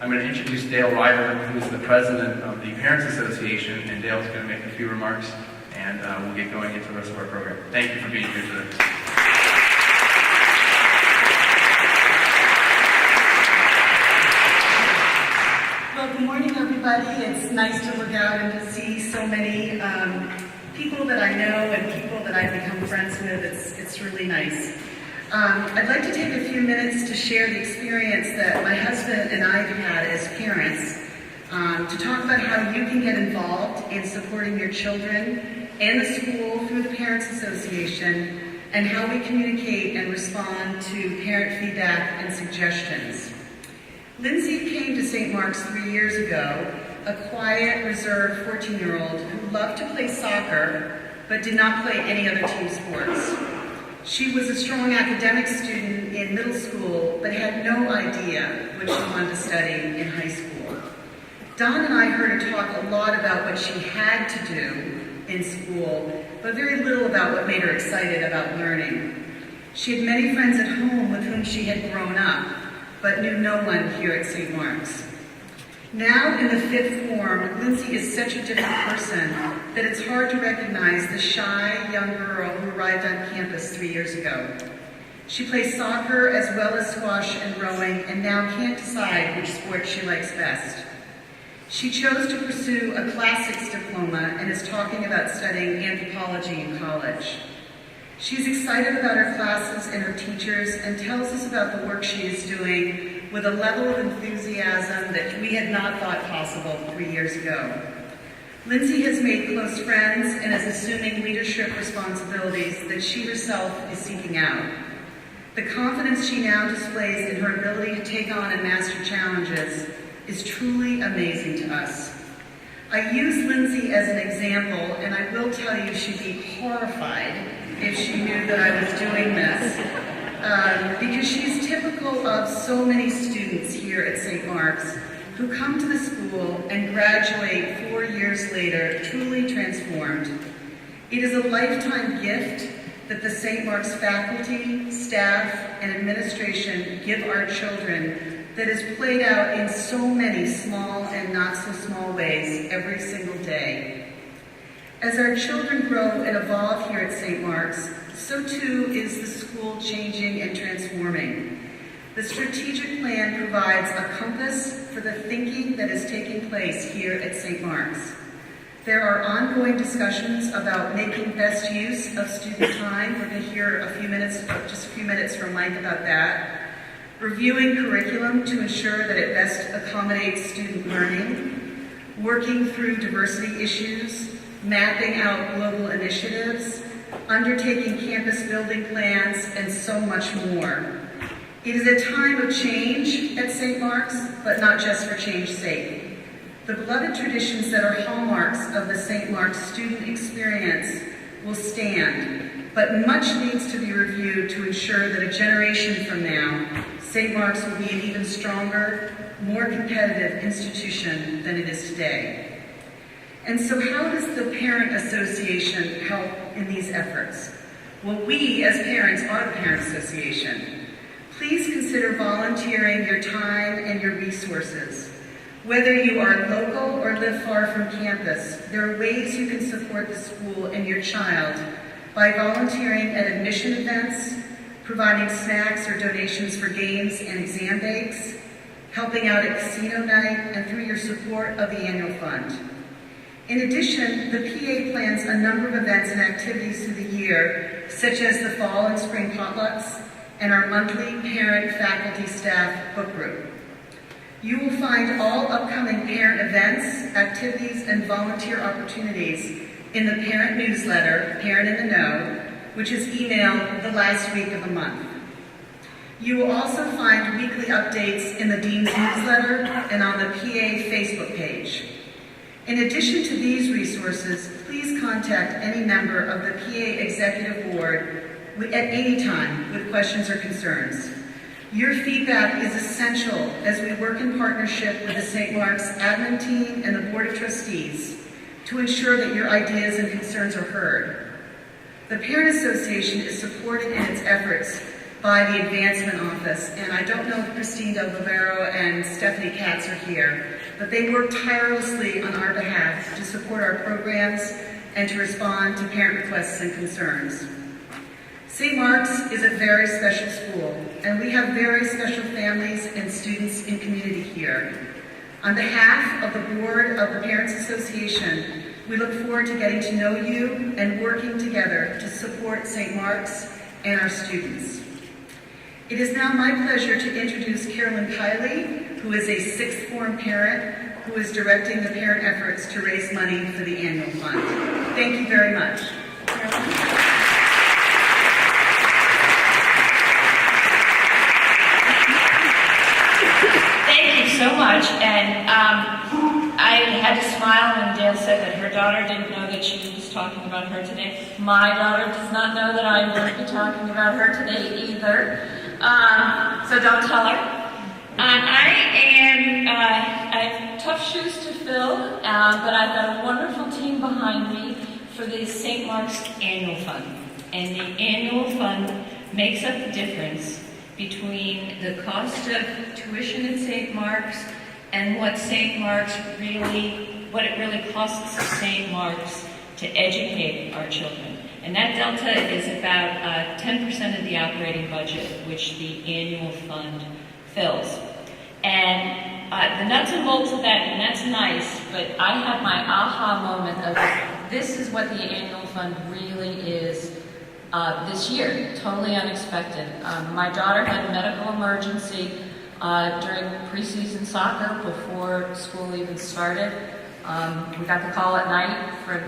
I'm going to introduce Dale Ryder, who's the president of the Parents Association, and Dale's going to make a few remarks, and we'll get going into the rest of our program. Thank you for being here today. Well, good morning, everybody. It's nice to look out and to see so many people that I know and people that I've become friends with. It's really nice. I'd like to take a few minutes to share the experience that my husband and I have had as parents, to talk about how you can get involved in supporting your children and the school through the Parents Association, and how we communicate and respond to parent feedback and suggestions. Lindsay came to St. Mark's 3 years ago, a quiet, reserved 14-year-old who loved to play soccer, but did not play any other team sports. She was a strong academic student in middle school, but had no idea what she wanted to study in high school. Don and I heard her talk a lot about what she had to do in school, but very little about what made her excited about learning. She had many friends at home with whom she had grown up, but knew no one here at St. Mark's. Now in the fifth form, Lindsay is such a different person that it's hard to recognize the shy young girl who arrived on campus 3 years ago. She plays soccer as well as squash and rowing, and now can't decide which sport she likes best. She chose to pursue a classics diploma and is talking about studying anthropology in college. She's excited about her classes and her teachers, and tells us about the work she is doing with a level of enthusiasm that we had not thought possible 3 years ago. Lindsay has made close friends and is assuming leadership responsibilities that she herself is seeking out. The confidence she now displays in her ability to take on and master challenges is truly amazing to us. I use Lindsay as an example, and I will tell you she'd be horrified if she knew that I was doing this, because she's typical of so many students here at St. Mark's who come to the school and graduate 4 years later truly transformed. It is a lifetime gift that the St. Mark's faculty, staff, and administration give our children that is played out in so many small and not so small ways every single day. As our children grow and evolve here at St. Mark's, so too is the school changing and transforming. The strategic plan provides a compass for the thinking that is taking place here at St. Mark's. There are ongoing discussions about making best use of student time. We're going to hear just a few minutes from Mike about that. Reviewing curriculum to ensure that it best accommodates student learning. Working through diversity issues. Mapping out global initiatives, undertaking campus building plans, and so much more. It is a time of change at St. Mark's, but not just for change's sake. The beloved traditions that are hallmarks of the St. Mark's student experience will stand, but much needs to be reviewed to ensure that a generation from now, St. Mark's will be an even stronger, more competitive institution than it is today. And so how does the Parent Association help in these efforts? Well, we as parents are the Parent Association. Please consider volunteering your time and your resources. Whether you are local or live far from campus, there are ways you can support the school and your child by volunteering at admission events, providing snacks or donations for games and exam dates, helping out at casino night, and through your support of the annual fund. In addition, the PA plans a number of events and activities through the year, such as the fall and spring potlucks and our monthly parent, faculty, staff book group. You will find all upcoming parent events, activities, and volunteer opportunities in the parent newsletter, Parent in the Know, which is emailed the last week of the month. You will also find weekly updates in the Dean's newsletter and on the PA Facebook page. In addition to these resources, please contact any member of the PA Executive Board at any time with questions or concerns. Your feedback is essential as we work in partnership with the St. Mark's admin team and the Board of Trustees to ensure that your ideas and concerns are heard. The Parent Association is supported in its efforts by the Advancement Office. And I don't know if Christine Del Vivero and Stephanie Katz are here, but they work tirelessly on our behalf to support our programs and to respond to parent requests and concerns. St. Mark's is a very special school, and we have very special families and students in community here. On behalf of the Board of the Parents Association, we look forward to getting to know you and working together to support St. Mark's and our students. It is now my pleasure to introduce Carolyn Kiley, who is a sixth form parent who is directing the parent efforts to raise money for the annual fund. Thank you very much. Carolyn? So much, and I had to smile when Dale said that her daughter didn't know that she was talking about her today. My daughter does not know that I'm going to be talking about her today either, so don't tell her. I have tough shoes to fill, but I've got a wonderful team behind me for the St. Mark's Annual Fund, and the Annual Fund makes up the difference between the cost of tuition at St. Mark's and what it really costs St. Mark's to educate our children. And that delta is about 10% of the operating budget, which the annual fund fills. And the nuts and bolts of that, and that's nice, but I had my aha moment of this is what the annual fund really is. This year, totally unexpected. My daughter had a medical emergency during preseason soccer before school even started. We got the call at night from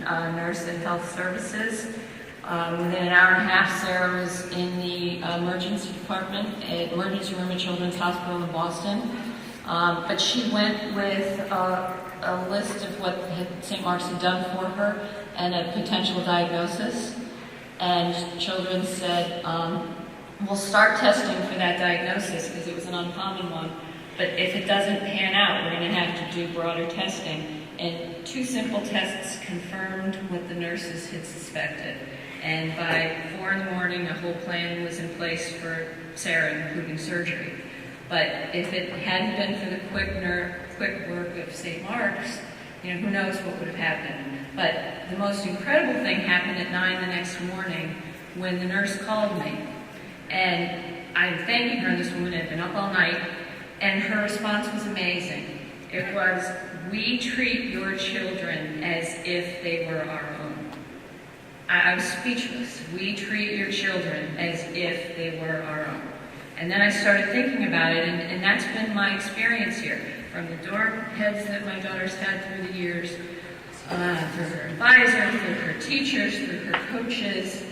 the nurse in health services. Within an hour and a half, Sarah was in the emergency department at emergency room at Children's Hospital in Boston. But she went with a list of what St. Mark's had done for her and a potential diagnosis. And children said, we'll start testing for that diagnosis because it was an uncommon one. But if it doesn't pan out, we're going to have to do broader testing. And 2 simple tests confirmed what the nurses had suspected. And by 4 in the morning, a whole plan was in place for Sarah, including surgery. But if it hadn't been for the quick work of St. Mark's, who knows what would have happened. But the most incredible thing happened at 9 the next morning when the nurse called me. And I'm thanking her, this woman had been up all night, and her response was amazing. It was, we treat your children as if they were our own. I was speechless. We treat your children as if they were our own. And then I started thinking about it, and that's been my experience here. From the door heads that my daughter's had through the years, through her advisor, through her teachers, through her coaches,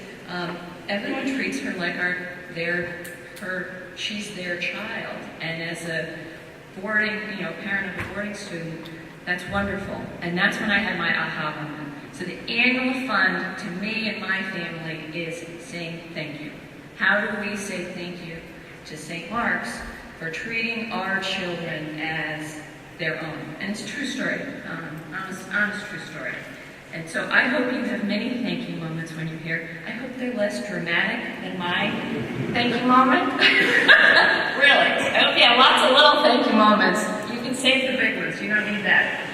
everyone treats her like she's their child. And as a parent of a boarding student, that's wonderful. And that's when I had my aha moment. So the annual fund, to me and my family, is saying thank you. How do we say thank you to St. Mark's for treating our children as their own? And it's a true story, honest true story. And so I hope you have many thank you moments when you're here. I hope they're less dramatic than my thank you moment. Really. I hope you have lots of little thank you moments. You can save the big ones. You don't need that.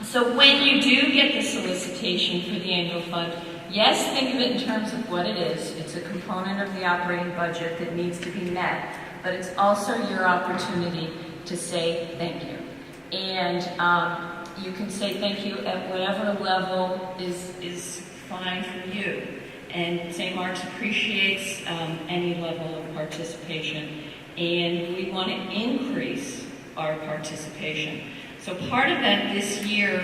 So when you do get the solicitation for the annual fund, yes, think of it in terms of what it is. It's a component of the operating budget that needs to be met, but it's also your opportunity to say thank you. And you can say thank you at whatever level is fine for you. And St. Mark's appreciates any level of participation, and we want to increase our participation. So part of that this year,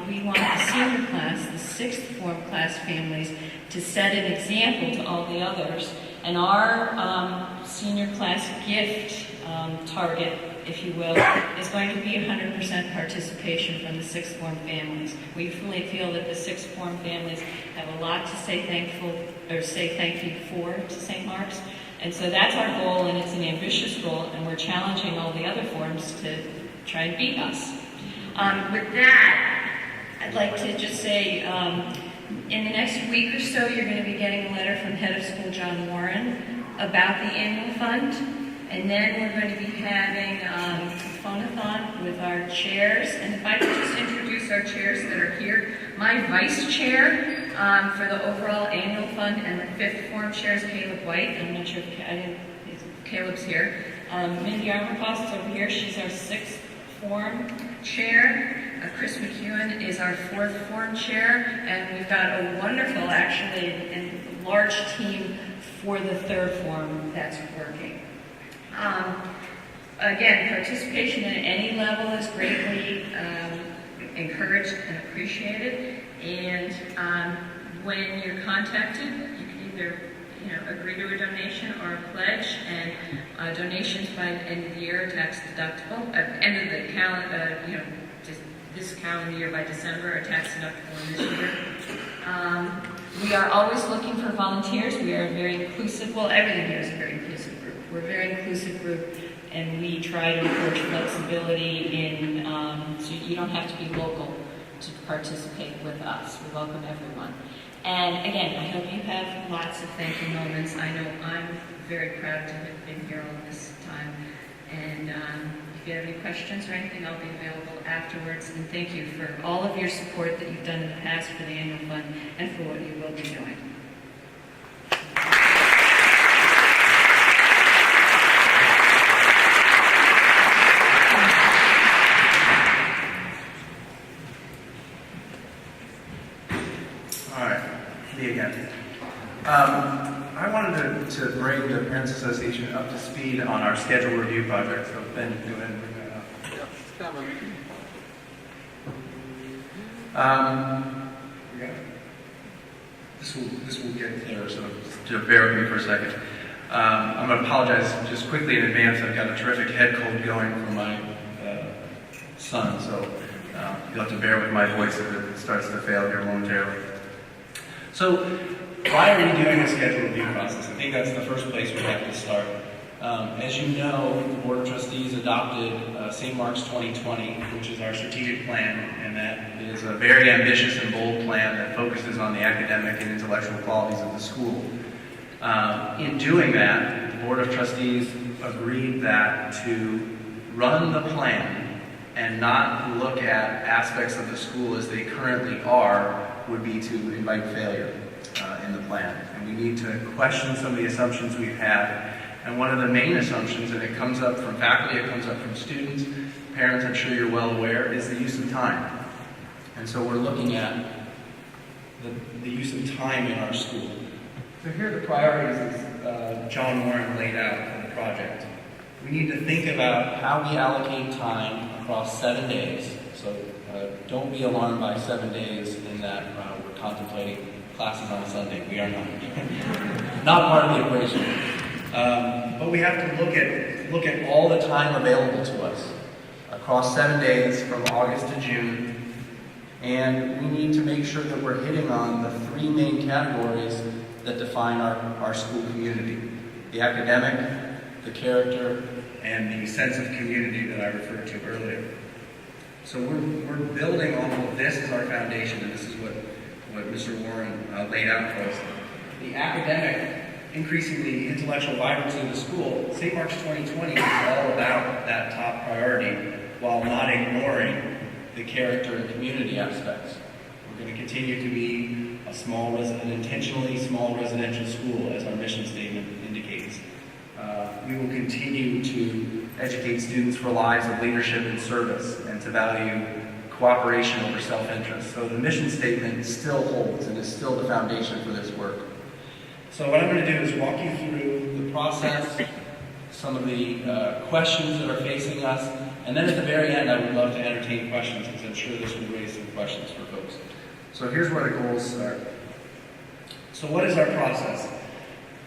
we want the senior class, the sixth form class families, to set an example to all the others. And our senior class gift target, if you will, is going to be 100% participation from the sixth form families. We fully feel that the sixth form families have a lot to say thank you for to St. Mark's. And so that's our goal, and it's an ambitious goal, and we're challenging all the other forms to try and beat us. With that, I'd like to just say In the next week or so, you're going to be getting a letter from Head of School John Warren about the annual fund. And then we're going to be having a phone-a-thon with our chairs. And if I could just introduce our chairs that are here. My vice chair for the overall annual fund and the fifth form chair is Caleb White. I'm not sure if Caleb's here. Mindy Armerfoss is over here. She's our sixth form chair. Chris McEwen is our fourth form chair. And we've got a wonderful, actually, and large team for the third form that's working. Again, participation at any level is greatly encouraged and appreciated. And when you're contacted, you can either agree to a donation or a pledge. And donations by the end of the year are tax deductible. At the end of the calendar, just this calendar year by December are tax deductible in this year. We are always looking for volunteers. We are a very inclusive. Well, everything here is a very inclusive group. We're a very inclusive group, and we try to encourage flexibility in, so you don't have to be local to participate with us. We welcome everyone. And again, I hope you have lots of thank you moments. I know I'm very proud to have been here all this time. And if you have any questions or anything, I'll be available afterwards. And thank you for all of your support that you've done in the past for the annual fund and for what you will be doing. Me again. I wanted to bring the Parents Association up to speed on our schedule review project. So Ben, go ahead and bring that up. Yeah, it's coming. This will get clearer, so just bear with me for a second. I'm going to apologize just quickly in advance. I've got a terrific head cold going from my son, so you'll have to bear with my voice if it starts to fail here momentarily. So, why are we doing a schedule review process? I think that's the first place we have to start. As you know, the Board of Trustees adopted St. Mark's 2020, which is our strategic plan, and that is a very ambitious and bold plan that focuses on the academic and intellectual qualities of the school. In doing that, the Board of Trustees agreed that to run the plan and not look at aspects of the school as they currently are would be to invite failure in the plan. And we need to question some of the assumptions we've had. And one of the main assumptions, and it comes up from faculty, it comes up from students, parents, I'm sure you're well aware, is the use of time. And so we're looking at the use of time in our school. So here are the priorities that John Warren laid out for the project. We need to think about how we allocate time across 7 days. So don't be alarmed by 7 days in that we're contemplating classes on Sunday. We are not. Not part of the equation. But we have to look at all the time available to us across 7 days from August to June. And we need to make sure that we're hitting on the three main categories that define our school community: the academic, the character, and the sense of community that I referred to earlier. So we're building on all of this as our foundation, and this is what Mr. Warren laid out for us. The academic, increasing the intellectual vibrancy of the school, St. Mark's 2020 is all about that top priority while not ignoring the character and community aspects. We're going to continue to be an intentionally small residential school, as our mission statement indicates. We will continue to educate students for lives of leadership and service, and to value cooperation over self-interest. So the mission statement still holds and is still the foundation for this work. So what I'm going to do is walk you through the process, some of the questions that are facing us, and then at the very end I would love to entertain questions, because I'm sure this will raise some questions for folks. So here's where the goals start. So what is our process?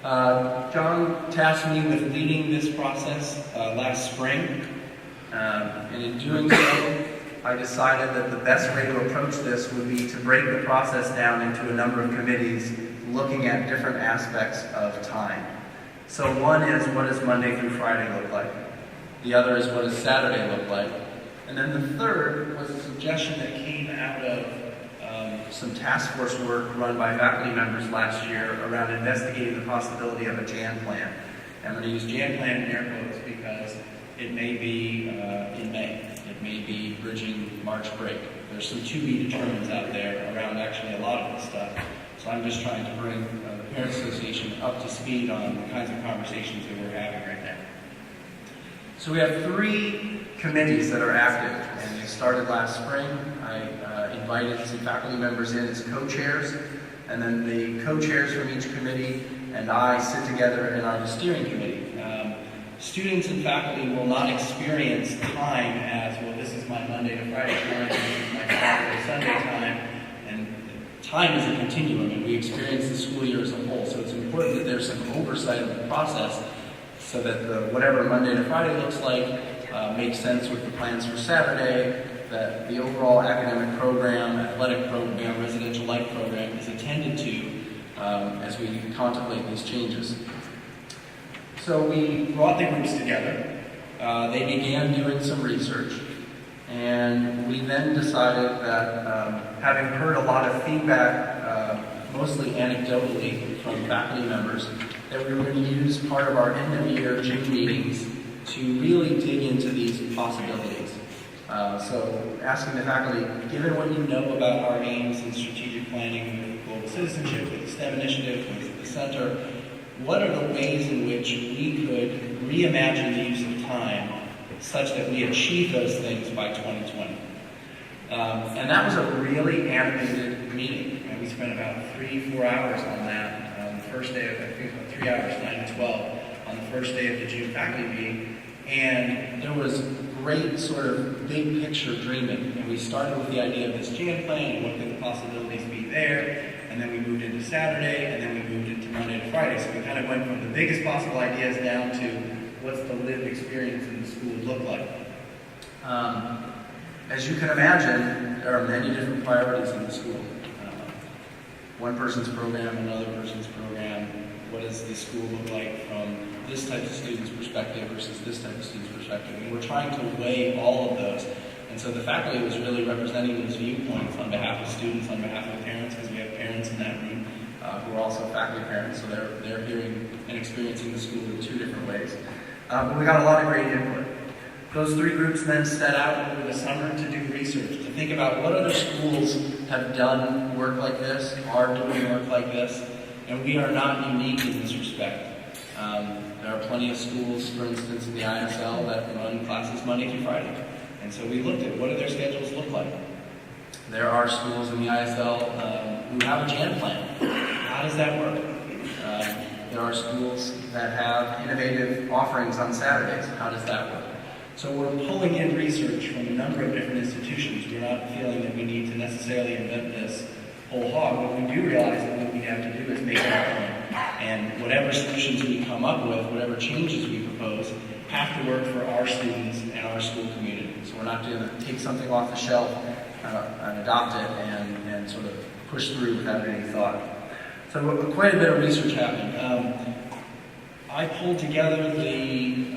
John tasked me with leading this process last spring, and in doing so, I decided that the best way to approach this would be to break the process down into a number of committees looking at different aspects of time. So one is, what does Monday through Friday look like? The other is, what does Saturday look like? And then the third was a suggestion that came out of some task force work run by faculty members last year around investigating the possibility of a Jan plan. I'm going to use Jan plan in air quotes because it may be in May. It may be bridging March break. There's some to be determined out there around actually a lot of this stuff. So I'm just trying to bring the Parents Association up to speed on the kinds of conversations that we're having right now. So we have 3 committees that are active, and they started last spring. I invited some faculty members in as co-chairs, and then the co-chairs from each committee and I sit together in our steering committee. Students and faculty will not experience time as, well, this is my Monday to Friday time, this is my Saturday to Sunday time, and time is a continuum, and we experience the school year as a whole. So it's important that there's some oversight of the process so that whatever Monday to Friday looks like makes sense with the plans for Saturday, that the overall academic program, athletic program, residential life program is attended to as we contemplate these changes. So we brought the groups together. They began doing some research, and we then decided that having heard a lot of feedback, mostly anecdotally from faculty members, that we were going to use part of our end-of-year June meetings to really dig into these possibilities. So asking the faculty, given what you know about our aims in strategic planning with global citizenship, with the STEM initiative, with the center, what are the ways in which we could reimagine the use of time such that we achieve those things by 2020? And that was a really animated meeting. And we spent about 3-4 hours on that on the first day of, I think about 3 hours, 9 to 12, on the first day of the June faculty meeting. And there was great sort of big picture dreaming. And we started with the idea of this Jan plan and what could the possibilities be there. And then we moved into Saturday, and then we moved into Monday to Friday. So we kind of went from the biggest possible ideas down to what's the lived experience in the school look like. As you can imagine, there are many different priorities in the school. One person's program, another person's program. What does the school look like from this type of student's perspective versus this type of student's perspective? And we're trying to weigh all of those. And so the faculty was really representing those viewpoints on behalf of students, on behalf of parents, because we have parents in that room who are also faculty parents, so they're hearing and experiencing the school in 2 different ways. But we got a lot of great input. Those 3 groups then set out over the summer to do research, to think about what other schools have done work like this, are doing work like this, and we are not unique in this respect. There are plenty of schools, for instance, in the ISL that run classes Monday through Friday. And so we looked at what do their schedules look like. There are schools in the ISL who have a Jan plan. How does that work? There are schools that have innovative offerings on Saturdays. How does that work? So we're pulling in research from a number of different institutions. We're not feeling that we need to necessarily invent this whole hog, but we do realize that what we have to do is make it our own. And whatever solutions we come up with, whatever changes we propose, have to work for our students and our school community. So we're not going to take something off the shelf and adopt it and sort of push through without any thought. So quite a bit of research happened. I pulled together the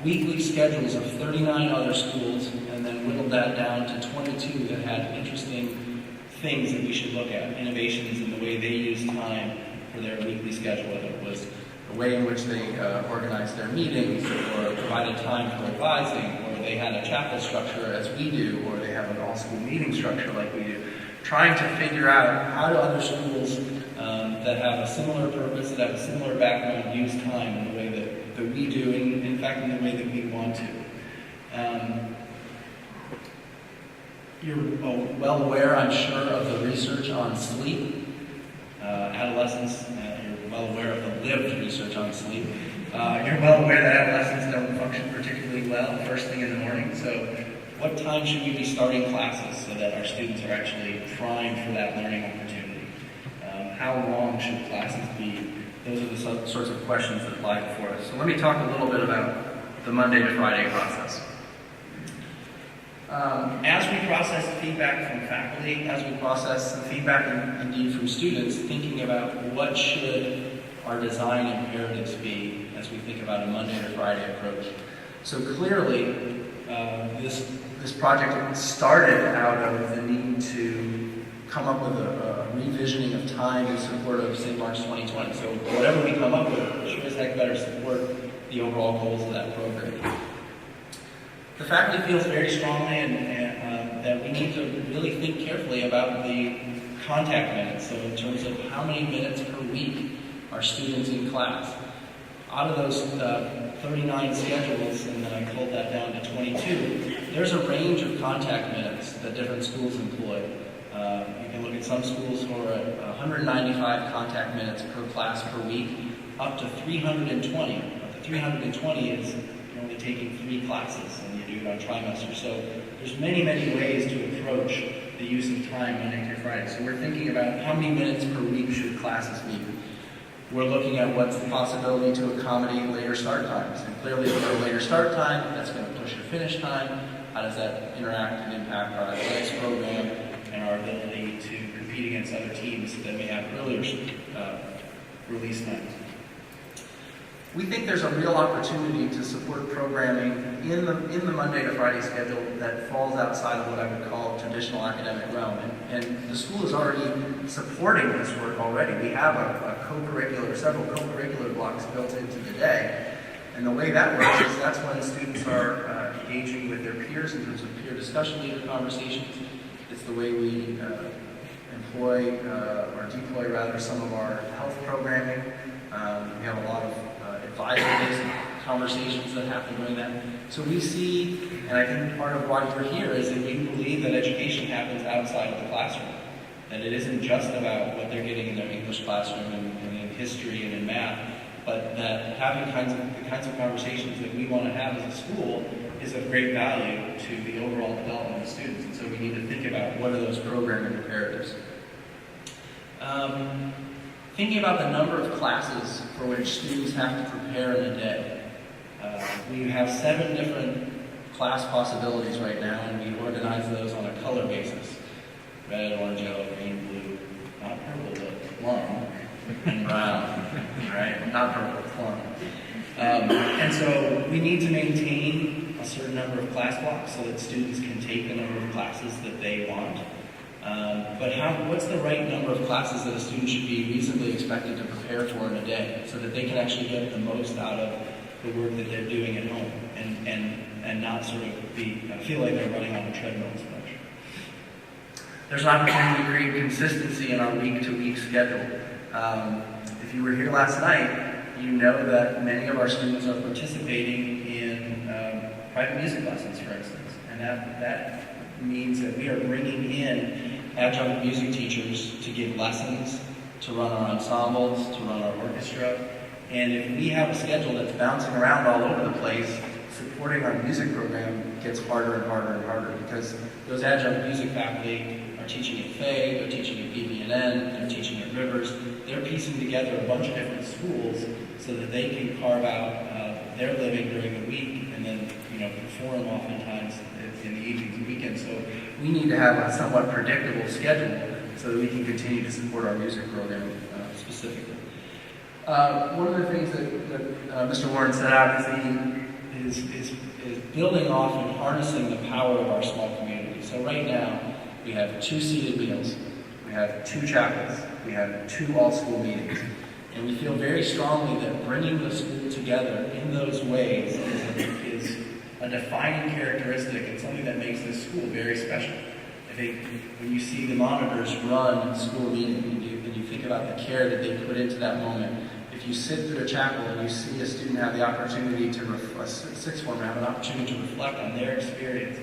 weekly schedules of 39 other schools and then whittled that down to 22 that had interesting things that we should look at, innovations in the way they use time for their weekly schedule, whether it was the way in which they organized their meetings or provided time for advising, or they had a chapel structure as we do, or they have an all-school meeting structure like we do, trying to figure out how do other schools that have a similar purpose, that have a similar background, use time in the way that we do, and in fact in the way that we want to. You're well aware, I'm sure, of the research on sleep. Adolescents, you're well aware of the lived research on sleep. You're well aware that adolescents don't function particularly well first thing in the morning. So what time should we be starting classes so that our students are actually primed for that learning opportunity? How long should classes be? Those are the sorts of questions that lie before us. So let me talk a little bit about the Monday to Friday process. As we process feedback from faculty, as we process the feedback indeed from students, thinking about what should our design imperatives be as we think about a Monday to Friday approach. So clearly, this project started out of the need to come up with a revisioning of time in support of St. Mark's 2020. So whatever we come up with, sure as heck better support the overall goals of that program. The faculty feels very strongly that we need to really think carefully about the contact minutes. So in terms of how many minutes per week are students in class. Out of those 39 schedules, and then I pulled that down to 22, there's a range of contact minutes that different schools employ. You can look at some schools who are at 195 contact minutes per class per week, up to 320. But the 320 is you're only taking 3 classes, and you do it on trimester. So there's many, many ways to approach the use of time Monday through Friday. So we're thinking about how many minutes per week should classes meet. We're looking at what's the possibility to accommodate later start times. And clearly, if there's a later start time, that's going to push your finish time. How does that interact and impact our athletics program and our ability to compete against other teams that may have earlier release times? We think there's a real opportunity to support programming in the Monday to Friday schedule that falls outside of what I would call traditional academic realm. And the school is already supporting this work already. We have several co-curricular blocks built into the day. And the way that works is that's when students are engaging with their peers in terms of peer discussion leader conversations. It's the way we employ or deploy rather some of our health programming. We have a lot of advisor-based conversations that happen during that. So we see, and I think part of why we're here is that we believe that education happens outside of the classroom. That it isn't just about what they're getting in their English classroom and in history and in math, but that having the kinds of conversations that we want to have as a school is of great value to the overall development of students. And so we need to think about what are those programming imperatives. Thinking about the number of classes for which students have to prepare in a day. We have 7 different class possibilities right now, and we organize those on a color basis. Red, orange, yellow, green, blue, not purple, but plum, and brown, right? Not purple, plum. And so we need to maintain a certain number of class blocks so that students can take the number of classes that they want. But what's the right number of classes that a student should be reasonably expected to prepare for in a day so that they can actually get the most out of the work that they're doing at home and not sort of feel like they're running on a treadmill as much? There's an opportunity to create consistency in our week-to-week schedule. If you were here last night, you know that many of our students are participating in private music lessons, for instance, and that means that we are bringing in adjunct music teachers to give lessons, to run our ensembles, to run our orchestra. And if we have a schedule that's bouncing around all over the place, supporting our music program gets harder and harder and harder because those adjunct music faculty are teaching at Fay, they're teaching at BB&N, they're teaching at Rivers. They're piecing together a bunch of different schools so that they can carve out their living during the week and then perform oftentimes in the evenings and weekends. So we need to have a somewhat predictable schedule so that we can continue to support our music program specifically. One of the things that Mr. Warren set out is building off and harnessing the power of our small community. So right now, we have 2 seated meals, we have 2 chapels, we have 2 all-school meetings, and we feel very strongly that bringing the school together in those ways is a defining characteristic and something that makes this school very special. I think when you see the monitors run school meetings and you think about the care that they put into that moment, if you sit through a chapel and you see a student have the opportunity a sixth form have an opportunity to reflect on their experience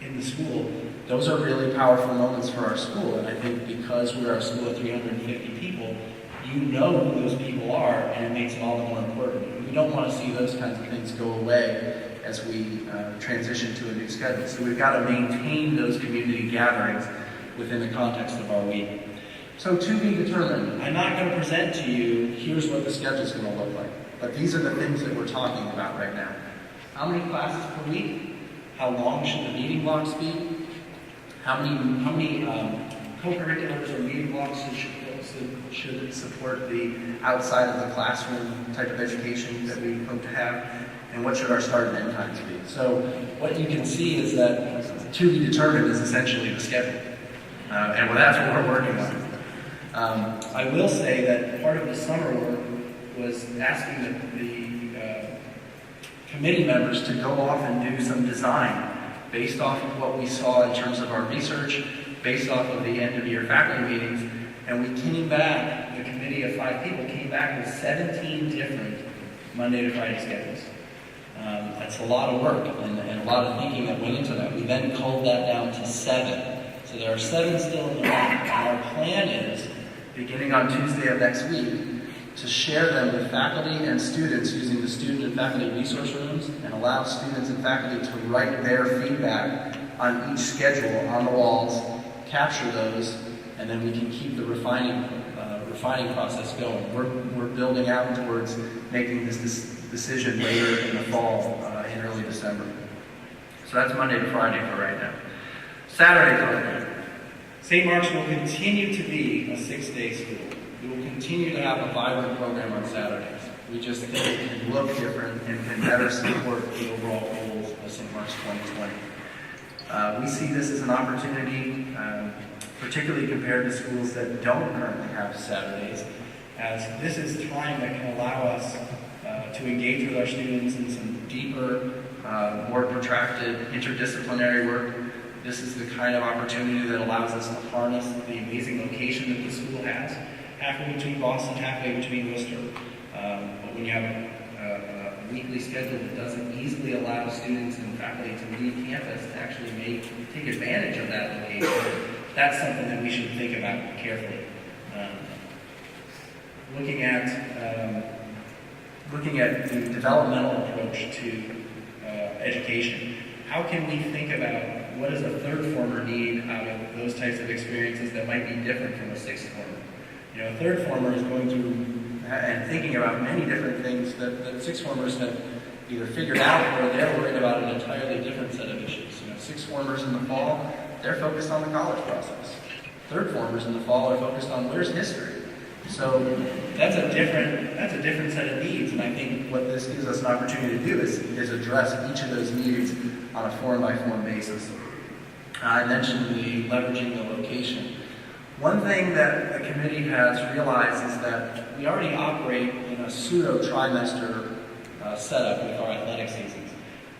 in the school, those are really powerful moments for our school. And I think because we're a school of 350 people, you know who those people are, and it makes it all the more important. We don't want to see those kinds of things go away as we transition to a new schedule. So we've got to maintain those community gatherings within the context of our week. So to be determined, I'm not going to present to you, here's what the schedule is going to look like. But these are the things that we're talking about right now. How many classes per week? How long should the meeting blocks be? How many co-curriculars or meeting blocks should support the outside of the classroom type of education that we hope to have? And what should our start and end times be? So what you can see is that to be determined is essentially the schedule. And well, that's what we're working on. I will say that part of the summer work was asking the committee members to go off and do some design based off of what we saw in terms of our research, based off of the end-of-year faculty meetings, and we came back, the committee of 5 people came back with 17 different Monday to Friday schedules. That's a lot of work and a lot of thinking that went into that. We then culled that down to 7. So there are 7 still in the bank, and our plan is, beginning on Tuesday of next week, to share them with faculty and students using the student and faculty resource rooms and allow students and faculty to write their feedback on each schedule on the walls, capture those, and then we can keep the refining process going. We're building out towards making this decision later in the fall, in early December. So that's Monday to Friday for right now. Saturday program. St. Mark's will continue to be a 6-day school. We will continue to have a vibrant program on Saturdays. We just think it can look different and can better support the overall goals of St. Mark's 2020. We see this as an opportunity, particularly compared to schools that don't currently have Saturdays, as this is time that can allow us to engage with our students in some deeper, more protracted, interdisciplinary work. This is the kind of opportunity that allows us to harness the amazing location that the school has, halfway between Boston, halfway between Worcester. But when you have a weekly schedule that doesn't easily allow students and faculty to leave campus to actually take advantage of that location, that's something that we should think about carefully. Looking at the developmental approach to education, how can we think about what does a third former need out of those types of experiences that might be different from a sixth former? You know, a third former is going through and thinking about many different things that sixth formers have either figured out or they're worried about an entirely different set of issues. You know, sixth formers in the fall, they're focused on the college process. Third formers in the fall are focused on where's history. So that's a different set of needs, and I think what this gives us an opportunity to do is address each of those needs on a form-by-form basis. I mentioned leveraging the location. One thing that the committee has realized is that we already operate in a pseudo-trimester setup with our athletic seasons,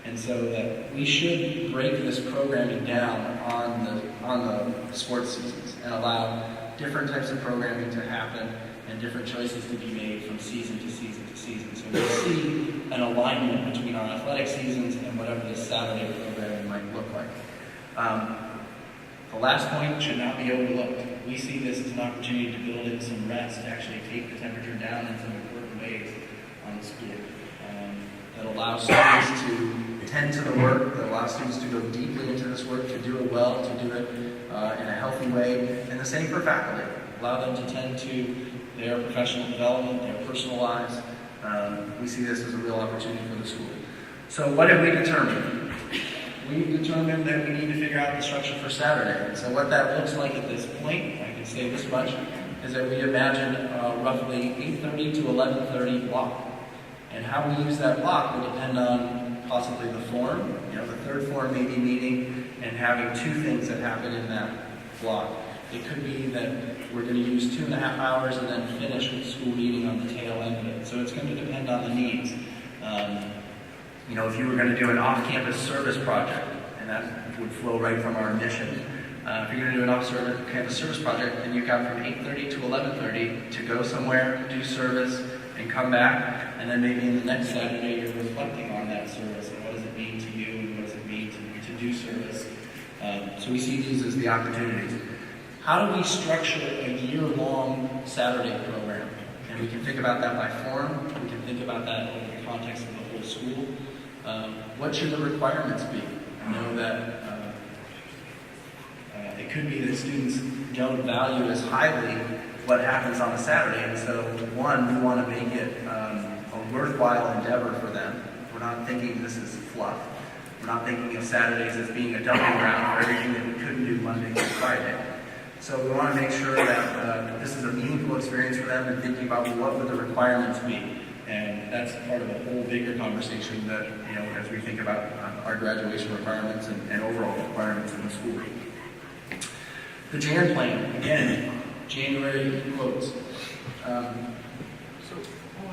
and so that we should break this programming down on the sports seasons and allow different types of programming to happen and different choices to be made from season to season to season. So we see an alignment between our athletic seasons and whatever this Saturday programming might look like. The last point should not be overlooked. We see this as an opportunity to build in some rest, to actually take the temperature down in some important ways on the school. That allows students to tend to the work, that allows students to go deeply into this work, to do it well, to do it in a healthy way, and the same for faculty. Allow them to tend to their professional development, their personal lives. We see this as a real opportunity for the school. So what did we determine? We determined that we need to figure out the structure for Saturday. And so what that looks like at this point, I can say this much, is that we imagine roughly 8:30 to 11:30 block. And how we use that block will depend on possibly the form. You know, the third form may be meeting and having 2 things that happen in that block. It could be that we're going to use 2.5 hours and then finish with school meeting on the tail end of it. So it's going to depend on the needs. You know, if you were going to do an off-campus service project, and that would flow right from our mission, if you're going to do an off-campus service project, then you've got from 8:30 to 11:30 to go somewhere, do service, and come back, and then maybe in the next Saturday you're reflecting on that service and what does it mean to you and what does it mean to do service. So we see these as the opportunities. How do we structure a year-long Saturday program? And we can think about that by form, we can think about that in the context of the whole school. What should the requirements be? I know that it could be that students don't value as highly what happens on a Saturday, and so one, we want to make it a worthwhile endeavor for them. We're not thinking this is fluff. We're not thinking of Saturdays as being a dumping ground for everything that we couldn't do Monday through Friday. So we want to make sure that this is a meaningful experience for them and thinking about what would the requirements be. And that's part of a whole bigger conversation that, you know, as we think about our graduation requirements and overall requirements in the school. The Jan plan, again, January quotes.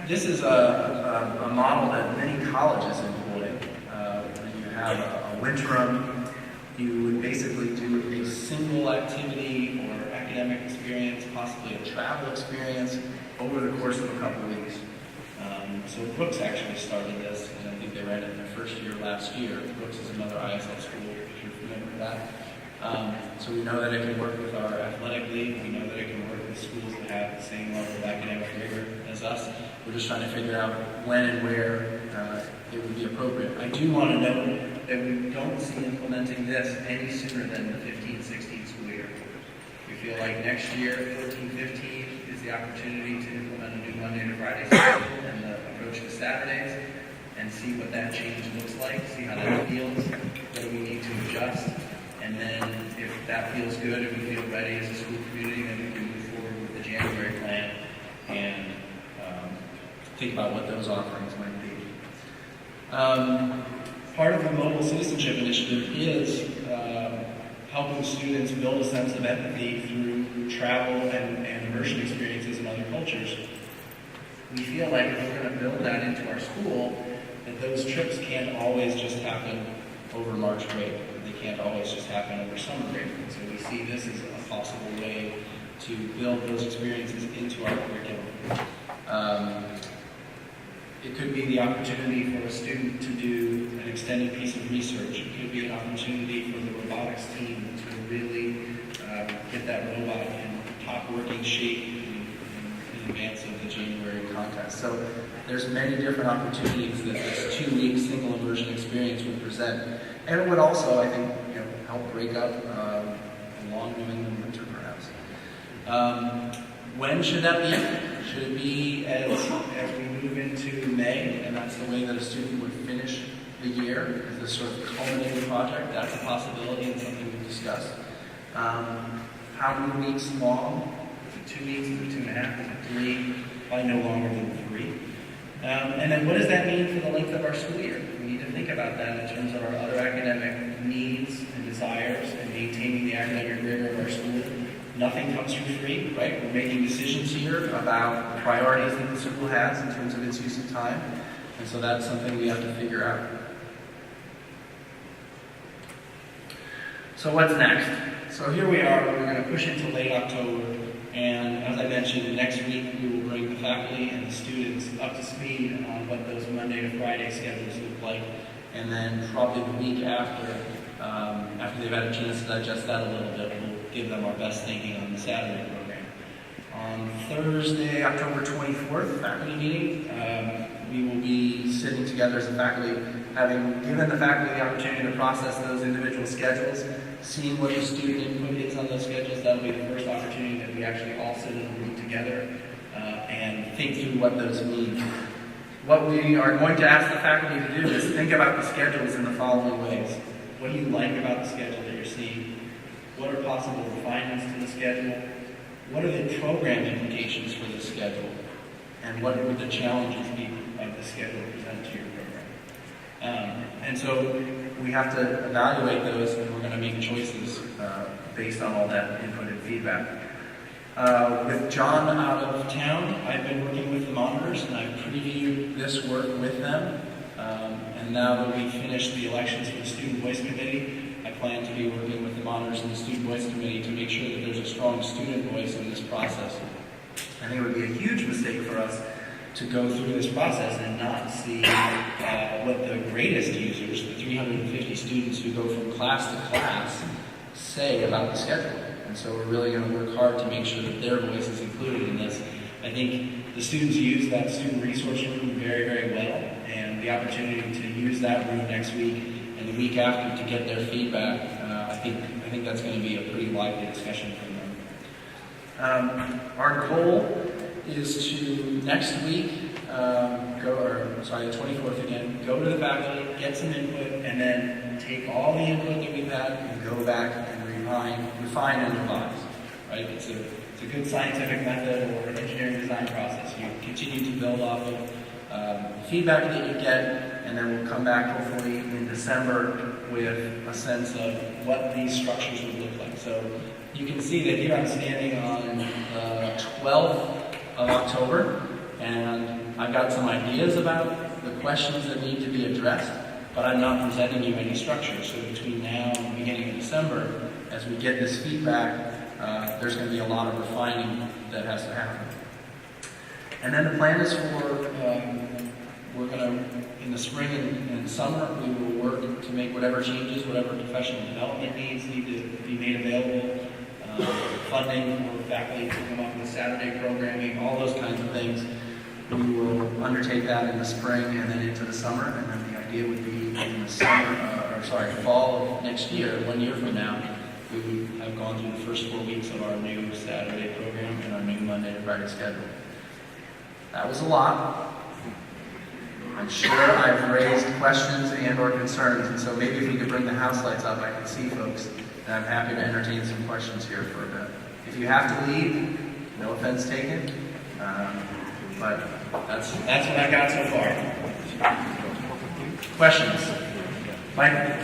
This is a model that many colleges employ. When you have a winterim, you would basically do a single activity or academic experience, possibly a travel experience, over the course of a couple of weeks. So Brooks actually started this, and I think they ran it in their first year last year. Brooks is another ISL school, if you're familiar with that. So we know that it can work with our athletic league. We know that it can work with schools that have the same level of academic rigor as us. We're just trying to figure out when and where it would be appropriate. I do want to note that we don't see implementing this any sooner than the 15-16 school year. We feel like next year, 14-15, is the opportunity to implement a new Monday to Friday schedule and the approach to Saturdays, and see what that change looks like, see how that feels, what do we need to adjust, and then if that feels good and we feel ready as a school community, then we can move forward with the January plan and think about what those offerings might be. Part of the Mobile Citizenship Initiative is helping students build a sense of empathy through travel and immersion experiences in other cultures. We feel like if we're going to build that into our school, that those trips can't always just happen over March break. They can't always just happen over summer break. And so we see this as a possible way to build those experiences into our curriculum. It could be the opportunity for a student to do an extended piece of research. It could be an opportunity for the robotics team to really get that robot in top working shape in advance of the January contest. So there's many different opportunities that this 2-week single immersion experience would present. And it would also, I think, help break up a long New England winter, perhaps. When should that be? Should it be as we move into May, and that's the way that a student would finish the year, as a sort of culminating project? That's a possibility and something we've discussed. How many weeks long? Is it 2 weeks? Is it 2.5? Is it 3? Probably no longer than 3. And then what does that mean for the length of our school year? We need to think about that in terms of our other academic needs and desires and maintaining the academic rigor of our school. Nothing comes for free, right? We're making decisions here about priorities that the school has in terms of its use of time. And so that's something we have to figure out. So what's next? So here we are. We're going to push into late October. And as I mentioned, next week we will bring the faculty and the students up to speed on what those Monday to Friday schedules look like. And then probably the week after they've had a chance to digest that a little bit, we'll give them our best thinking on the Saturday program. On Thursday, October 24th, faculty meeting, we will be sitting together as a faculty, having given the faculty the opportunity to process those individual schedules, seeing what the student input is on those schedules. That'll be the first opportunity that we actually all sit in a room together and think through what those mean. What we are going to ask the faculty to do is think about the schedules in the following ways. What do you like about the schedule that you're seeing? What are possible refinements to the schedule? What are the program implications for the schedule? And what would the challenges be of the schedule presented to your program? And so we have to evaluate those, and we're going to make choices based on all that input and feedback. With John out of town, I've been working with the monitors, and I've previewed this work with them. And now that we've finished the elections for the Student Voice Committee, I plan to be working with the monitors and the Student Voice Committee to make sure that there's a strong student voice in this process. I think it would be a huge mistake for us to go through this process and not see what the greatest users, the 350 students who go from class to class, say about the schedule. And so we're really going to work hard to make sure that their voice is included in this. I think the students use that student resource room very, very well, and the opportunity to use that room next week and the week after to get their feedback, I think that's going to be a pretty lively discussion from them. Our goal is to next week the 24th again, go to the faculty, get some input, and then take all the input that we've had and go back and refine and revise. Right? It's a good scientific method or engineering design process. You continue to build off of feedback that you get, and then we'll come back hopefully in December with a sense of what these structures would look like. So you can see that here I'm standing on the 12th of October, and I've got some ideas about the questions that need to be addressed, but I'm not presenting you any structure. So between now and the beginning of December, as we get this feedback, there's going to be a lot of refining that has to happen. And then the plan is for, we're going to, in the spring and summer, we will work to make whatever changes, whatever professional development needs need to be made available, funding for faculty to come up with Saturday programming, all those kinds of things. We will undertake that in the spring and then into the summer, and then the idea would be in the fall of next year, 1 year from now, we would have gone through the first 4 weeks of our new Saturday program and our new Monday to Friday schedule. That was a lot. I'm sure I've raised questions and or concerns, and so maybe if we could bring the house lights up, I can see folks, and I'm happy to entertain some questions here for a bit. If you have to leave, no offense taken, but that's what I got so far. Questions? Mike?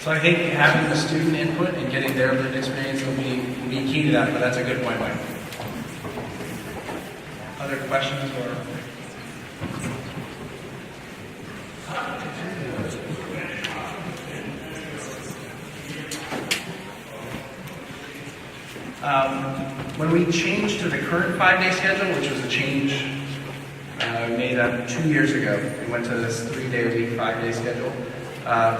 So I think having the student input and getting their lived experience will be key to that, but that's a good point, Mike. Other questions or? When we changed to the current 5-day schedule, which was a change made 2 years ago, we went to this 3-day-a-week, 5-day schedule.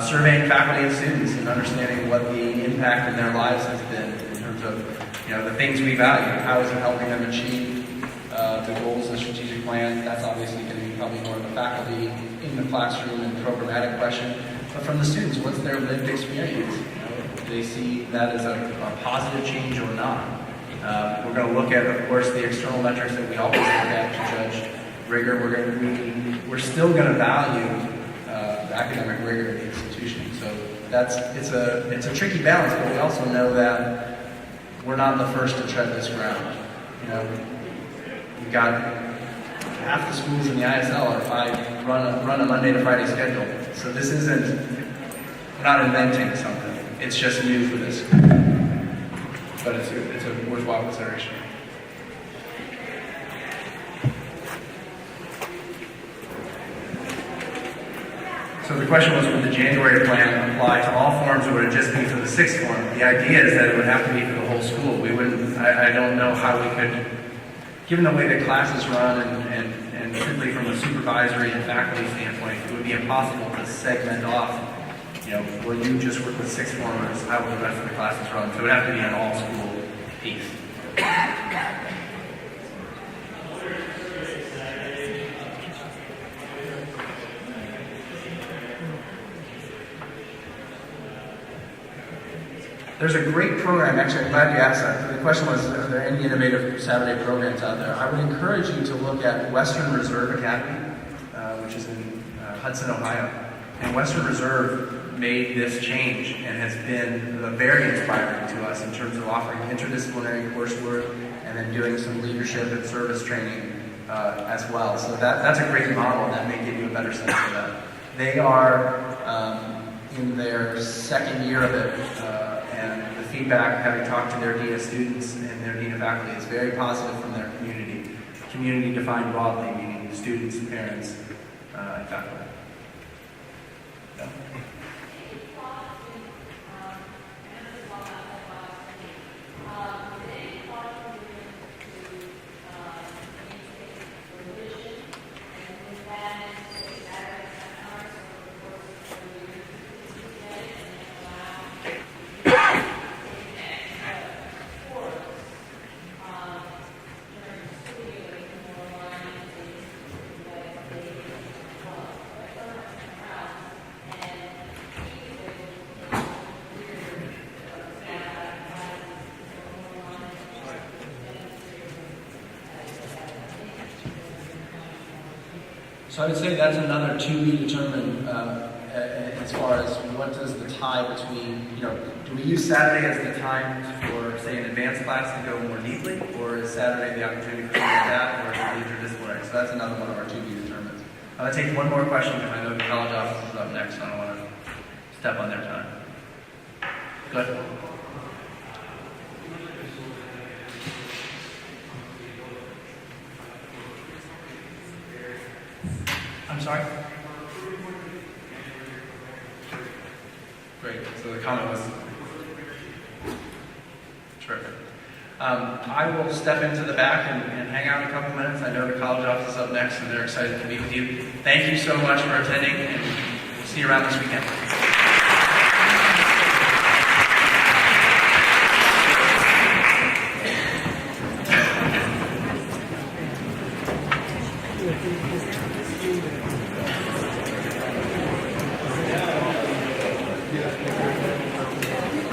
Surveying faculty and students and understanding what the impact in their lives has been in terms of, the things we value. How is it helping them achieve the goals of the strategic plan? That's obviously going to be probably more of a faculty in the classroom and programmatic question. But from the students, what's their lived experience? Do they see that as a positive change or not? We're going to look at, of course, the external metrics that we always look at to judge rigor. We're still going to value academic rigor in the institution. So it's a tricky balance, but we also know that we're not the first to tread this ground. We've got half the schools in the ISL run a Monday to Friday schedule. So this we're not inventing something. It's just new for this. But it's a worthwhile consideration. So the question was, would the January plan apply to all forms, or would it just be for the 6th form? The idea is that it would have to be for the whole school. We wouldn't, I don't know how we could, given the way the classes run and simply from a supervisory and faculty standpoint, it would be impossible to segment off, where you just work with 6th formers, how will the rest of the classes run? So it would have to be an all-school piece. There's a great program, actually, I'm glad you asked that. The question was, are there any innovative Saturday programs out there? I would encourage you to look at Western Reserve Academy, which is in Hudson, Ohio. And Western Reserve made this change and has been very inspiring to us in terms of offering interdisciplinary coursework and then doing some leadership and service training as well. So that's a great model, and that may give you a better sense of that. They are in their 2nd year of it, and the feedback, having talked to their dean of students and their dean of faculty, is very positive from their community. Community defined broadly, meaning students, parents, and faculty. Yeah. So I would say that's another to be determined as far as what does the tie between, do we use Saturday as the time for, say, an advanced class to go more deeply, or is Saturday the opportunity for something like that, or is it interdisciplinary? So that's another one of our to be determined. I'm going to take one more question because I know the college office is up next, so I don't want to step on their time. Go ahead. I'm sorry? Great. So the comment was terrific. I will step into the back and hang out a couple minutes. I know the college office is up next and they're excited to meet with you. Thank you so much for attending, and we'll see you around this weekend.